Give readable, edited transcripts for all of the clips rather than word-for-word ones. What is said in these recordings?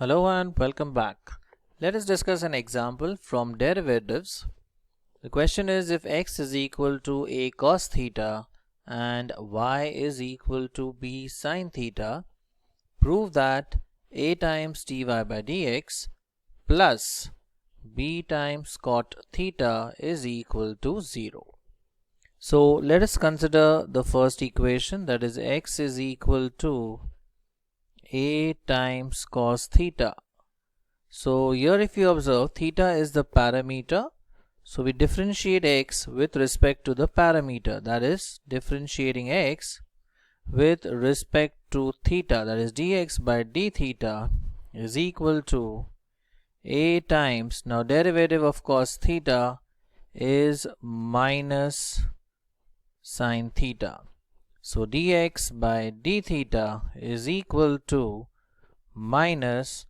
Hello and welcome back. Let us discuss an example from derivatives. The question is, if x is equal to a cos theta and y is equal to b sin theta, prove that a times dy by dx plus b times cot theta is equal to 0. So let us consider the first equation, that is x is equal to a times cos theta. So here if you observe, theta is the parameter, so we differentiate x with respect to the parameter, that is differentiating x with respect to theta, that is dx by d theta is equal to a times, now derivative of cos theta is minus sin theta. So dx by d theta is equal to minus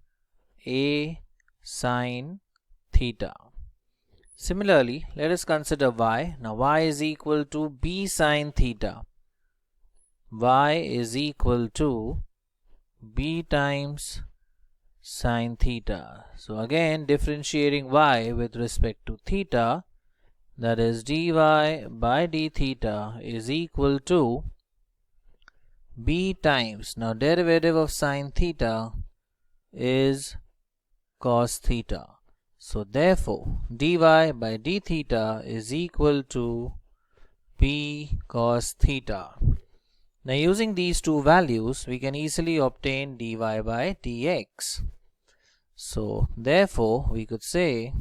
a sin theta. Similarly, let us consider y. Now y is equal to b sin theta. Y is equal to b times sin theta. So again differentiating y with respect to theta, that is dy by d theta is equal to b times, now derivative of sin theta is cos theta. So therefore dy by d theta is equal to b cos theta. Now using these two values we can easily obtain dy by dx. So therefore we could say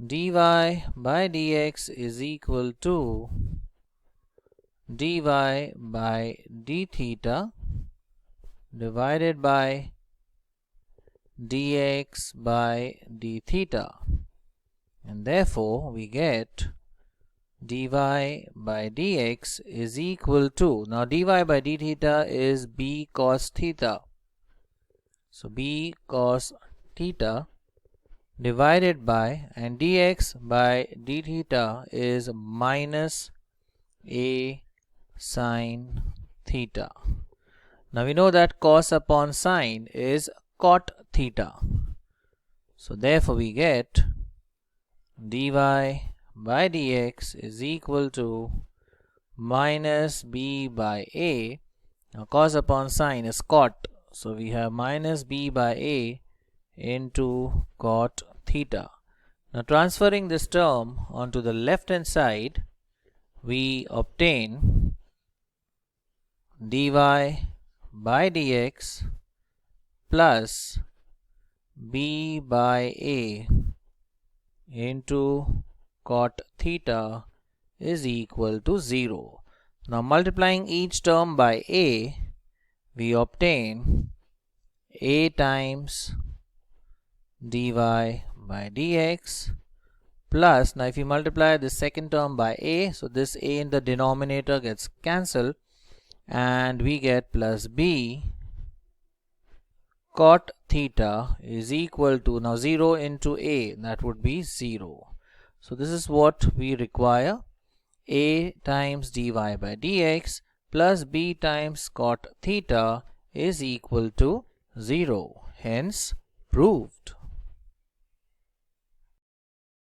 dy by dx is equal to dy by d theta divided by dx by d theta, and therefore we get dy by dx is equal to, now dy by d theta is b cos theta, so b cos theta divided by, and dx by d theta is minus a sin theta. Now we know that cos upon sin is cot theta. So therefore we get dy by dx is equal to minus b by a. Now cos upon sin is cot, so we have minus b by a into cot theta. Now transferring this term onto the left hand side, we obtain dy by dx plus b by a into cot theta is equal to 0. Now multiplying each term by a, we obtain a times dy by dx plus, now if you multiply the second term by a, so this a in the denominator gets cancelled and we get plus b cot theta is equal to, now 0 into a, that would be 0. So this is what we require, a times dy by dx plus b times cot theta is equal to 0, hence proved.